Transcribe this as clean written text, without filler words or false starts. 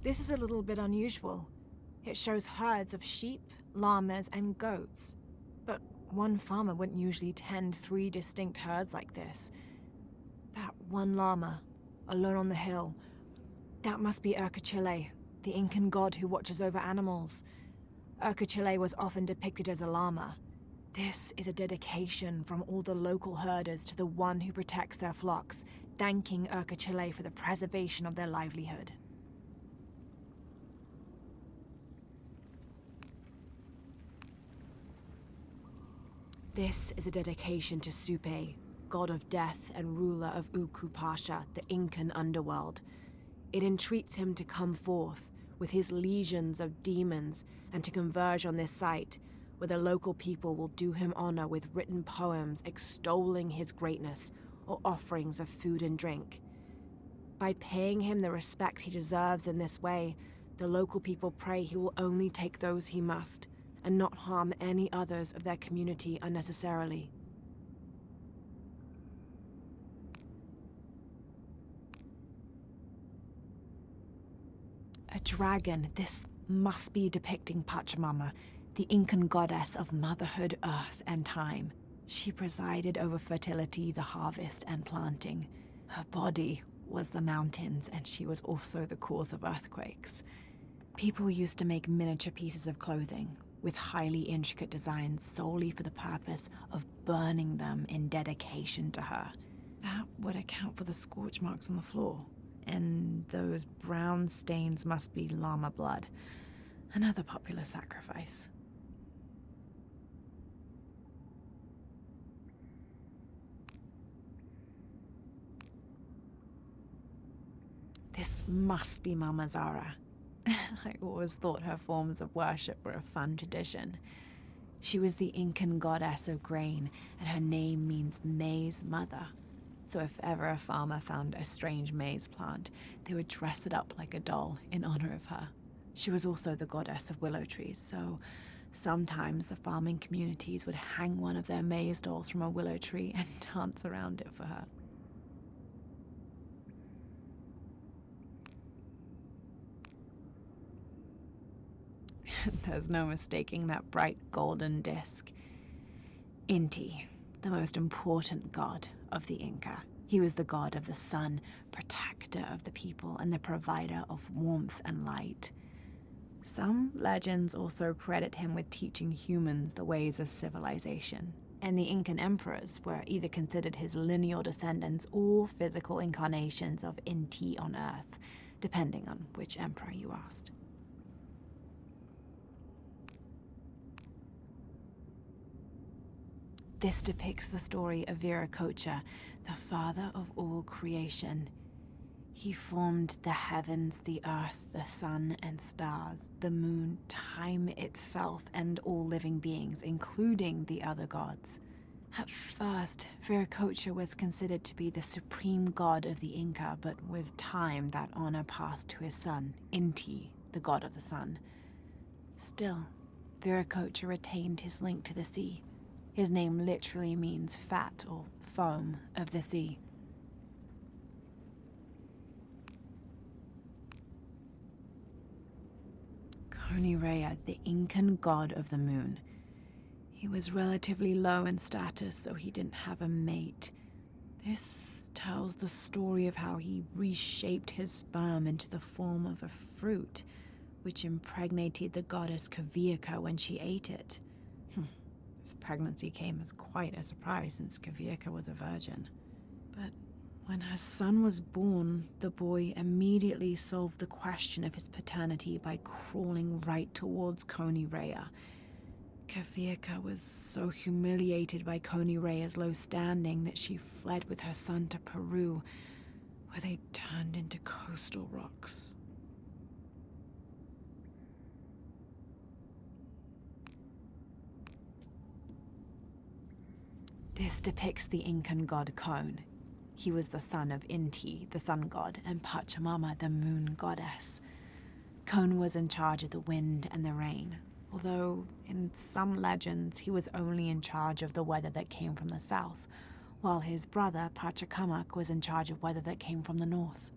This is a little bit unusual. It shows herds of sheep, llamas, and goats. But one farmer wouldn't usually tend 3 distinct herds like this. That one llama, alone on the hill, that must be Urkachile, the Incan god who watches over animals. Urkachile was often depicted as a llama. This is a dedication from all the local herders to the one who protects their flocks, thanking Urkachile for the preservation of their livelihood. This is a dedication to Supe, god of death and ruler of Ukupasha, the Incan underworld. It entreats him to come forth with his legions of demons and to converge on this site, where the local people will do him honor with written poems extolling his greatness or offerings of food and drink. By paying him the respect he deserves in this way, the local people pray he will only take those he must, and not harm any others of their community unnecessarily. A dragon, this must be depicting Pachamama, the Incan goddess of motherhood, earth, and time. She presided over fertility, the harvest, and planting. Her body was the mountains, and she was also the cause of earthquakes. People used to make miniature pieces of clothing with highly intricate designs solely for the purpose of burning them in dedication to her. That would account for the scorch marks on the floor, and those brown stains must be llama blood, another popular sacrifice. This must be Mama Zara. I always thought her forms of worship were a fun tradition. She was the Incan goddess of grain, and her name means maize mother. So if ever a farmer found a strange maize plant, they would dress it up like a doll in honor of her. She was also the goddess of willow trees, so sometimes the farming communities would hang one of their maize dolls from a willow tree and dance around it for her. There's no mistaking that bright golden disc. Inti, the most important god of the Inca. He was the god of the sun, protector of the people, and the provider of warmth and light. Some legends also credit him with teaching humans the ways of civilization, and the Incan emperors were either considered his lineal descendants or physical incarnations of Inti on Earth, depending on which emperor you asked. This depicts the story of Viracocha, the father of all creation. He formed the heavens, the earth, the sun and stars, the moon, time itself, and all living beings, including the other gods. At first, Viracocha was considered to be the supreme god of the Inca, but with time that honor passed to his son, Inti, the god of the sun. Still, Viracocha retained his link to the sea. His name literally means fat or foam of the sea. Konirea, the Incan god of the moon. He was relatively low in status, so he didn't have a mate. This tells the story of how he reshaped his sperm into the form of a fruit, which impregnated the goddess Kaviyaka when she ate it. His pregnancy came as quite a surprise since Kaviyaka was a virgin. But when her son was born, the boy immediately solved the question of his paternity by crawling right towards Konirea. Kaviyaka was so humiliated by Konirea's low standing that she fled with her son to Peru, where they turned into coastal rocks. This depicts the Incan god Kon. He was the son of Inti, the sun god, and Pachamama, the moon goddess. Kon was in charge of the wind and the rain, although in some legends he was only in charge of the weather that came from the south, while his brother Pachacamac was in charge of weather that came from the north.